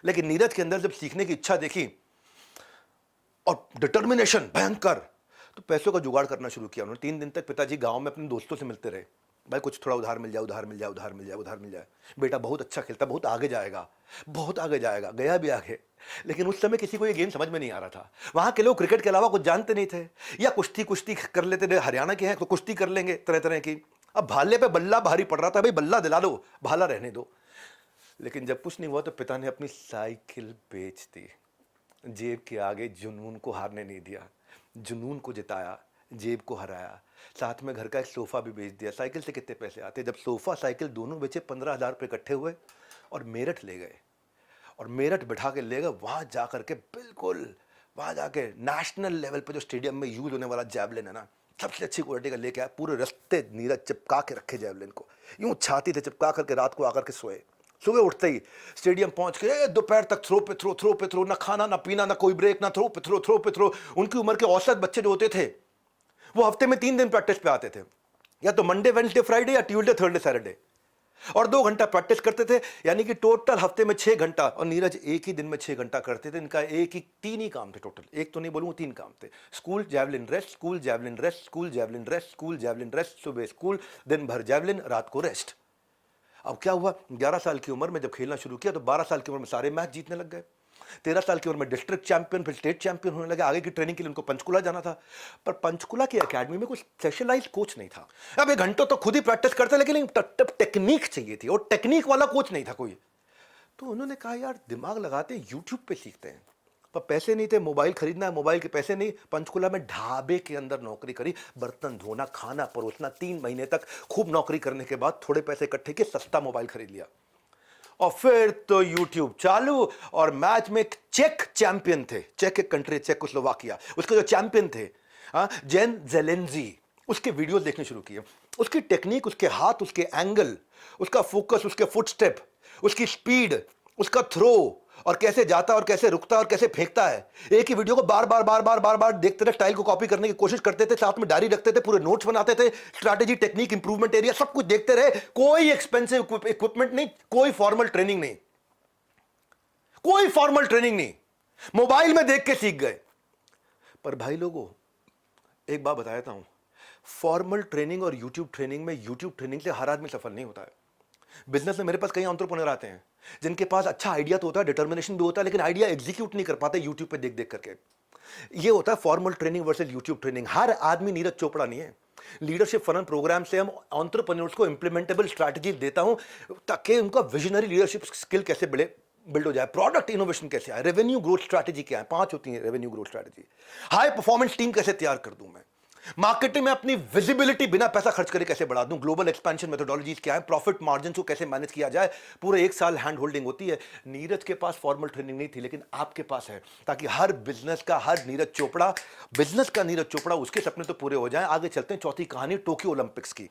लेकिन नीरज के अंदर जब सीखने की इच्छा देखी और डिटर्मिनेशन भयंकर, तो पैसों का जुगाड़ करना शुरू किया उन्होंने। 3 दिन तक पिताजी गांव में अपने दोस्तों से मिलते रहे, भाई कुछ थोड़ा उधार मिल जाए, उधार मिल जाए, उधार मिल जाए, उधार मिल जाए, बेटा बहुत अच्छा खेलता, बहुत आगे जाएगा, बहुत आगे जाएगा। गया भी आगे, लेकिन उस समय किसी को ये गेम समझ में नहीं आ रहा था। वहां के लोग क्रिकेट के अलावा कुछ जानते नहीं थे, या कुश्ती कुश्ती कर लेते थे, हरियाणा के हैं तो कुश्ती कर लेंगे तरह तरह की। अब भाले पे बल्ला भारी पड़ रहा था, भाई बल्ला दिला दो, भाला रहने दो। लेकिन जब कुछ नहीं हुआ तो पिता ने अपनी साइकिल बेच दी। जेब के आगे जुनून को हारने नहीं दिया, जुनून को जिताया, जेब को हराया। साथ में घर का एक सोफा भी बेच दिया। साइकिल से कितने पैसे आते? जब सोफा साइकिल दोनों बेचे 15,000 रुपये इकट्ठे हुए और मेरठ ले गए, और मेरठ बिठा के ले गए। वहाँ जा करके बिल्कुल वहाँ जाके नेशनल लेवल पे जो स्टेडियम में यूज होने वाला जैवलिन है ना, सबसे अच्छी क्वालिटी का लेके आया। पूरे रास्ते नीरज चिपका के रखे जैवलिन को, यूं छाती से चिपका करके रात को आकर के सोए। सुबह उठते ही स्टेडियम पहुंच के दोपहर तक थ्रो पे थ्रो, थ्रो पे थ्रो, ना खाना ना पीना ना कोई ब्रेक, ना थ्रो पे थ्रो, थ्रो पे थ्रो। उनकी उम्र के औसत बच्चे जो होते थे वो हफ्ते में 3 दिन प्रैक्टिस पे आते थे, या तो मंडे वेडनेसडे फ्राइडे या ट्यूसडे थर्सडे सैटरडे, और 2 घंटा प्रैक्टिस करते थे। यानी कि टोटल हफ्ते में 6 घंटा, और नीरज एक ही दिन में 6 घंटा करते थे। इनका एक ही 3 ही काम थे टोटल, एक तो नहीं बोलूंगा, 3 काम थे। School javelin rest, school javelin rest, school javelin rest, school javelin rest, सुबह स्कूल, दिन भर जैवलिन, रात को रेस्ट। अब क्या हुआ, 11 साल की उम्र में जब खेलना शुरू किया तो 12 साल की उम्र में सारे मैच जीतने लग गए। 13 साल की उम्र में डिस्ट्रिक्ट चैंपियन, फिर स्टेट चैंपियन होने लगे। आगे की ट्रेनिंग के लिए उनको पंचकुला जाना था, पर पंचकुला की एकेडमी में कोई स्पेशलाइज्ड कोच नहीं था। अब 1 घंटा तो खुद ही प्रैक्टिस करते, लेकिन टेक्निक चाहिए थी, और टेक्निक वाला कोच नहीं था कोई। तो उन्होंने कहा यार दिमाग लगाते हैं, यूट्यूब पे सीखते हैं। पर पैसे नहीं थे, मोबाइल खरीदना है, मोबाइल के पैसे नहीं। पंचकुला में ढाबे के अंदर नौकरी करी, बर्तन धोना, खाना परोसना। 3 महीने तक खूब नौकरी करने के बाद थोड़े पैसे इकट्ठे किए, सस्ता मोबाइल खरीद लिया, और फिर तो यूट्यूब चालू। और मैच में चेक चैंपियन थे, चेक एक कंट्री, चेकोस्लोवाकिया, उसके जो चैंपियन थे जेन जेलेंजी, उसके वीडियो देखने शुरू किए। उसकी टेक्निक, उसके हाथ, उसके एंगल, उसका फोकस, उसके फुटस्टेप, उसकी स्पीड, उसका थ्रो, और कैसे जाता और कैसे रुकता और कैसे फेंकता है। एक ही वीडियो को बार बार बार बार बार बार देखते थे, स्टाइल को कॉपी करने की कोशिश करते थे, साथ में डायरी रखते थे, पूरे नोट्स बनाते थे, स्ट्रैटेजी, टेक्निक, इंप्रूवमेंट एरिया, सब कुछ देखते रहे। कोई एक्सपेंसिव इक्विपमेंट नहीं, कोई फॉर्मल ट्रेनिंग नहीं, कोई फॉर्मल ट्रेनिंग नहीं, मोबाइल में देख के सीख गए। पर भाई लोगों, एक बात बताता हूं, फॉर्मल ट्रेनिंग और यूट्यूब ट्रेनिंग में, यूट्यूब ट्रेनिंग से हर आदमी सफल नहीं होता है। बिजनेस में मेरे पास कई एंटरप्रेन्योर आते हैं जिनके पास अच्छा आइडिया तो होता है, डिटर्मिनेशन भी होता है, लेकिन आइडिया एग्जीक्यूट नहीं कर पाते यूट्यूब पे देख देख करके। ये होता है formal training versus YouTube training. हर आदमी नीरज चोपड़ा नहीं है। लीडरशिप फनल प्रोग्राम से हम एंटरप्रेन्योर्स को इंप्लीमेंटेबल स्ट्रैटेजी देता हूं, ताकि उनका विजनरी लीडरशिप स्किल कैसे बिल्ड हो जाए, प्रोडक्ट इनोवेशन कैसे आए, रेवेन्यू ग्रोथ स्ट्रैटेजी क्या है, 5 होती है revenue growth strategy, high performance team कैसे तैयार कर दूं मैं, मार्केटिंग में अपनी विजिबिलिटी बिना पैसा खर्च करे कैसे बढ़ा दूं, ग्लोबल एक्सपेंशन मेथोडोलॉजीज क्या है, प्रॉफिट मार्जिन को कैसे मैनेज किया जाए। पूरे 1 साल हैंड होल्डिंग होती है। नीरज के पास फॉर्मल ट्रेनिंग नहीं थी, लेकिन आपके पास है, ताकि हर बिजनेस का, हर नीरज चोपड़ा, बिजनेस का नीरज चोपड़ा, उसके सपने तो पूरे हो जाएं। आगे चलते हैं, चौथी कहानी टोक्यो ओलंपिक्स की।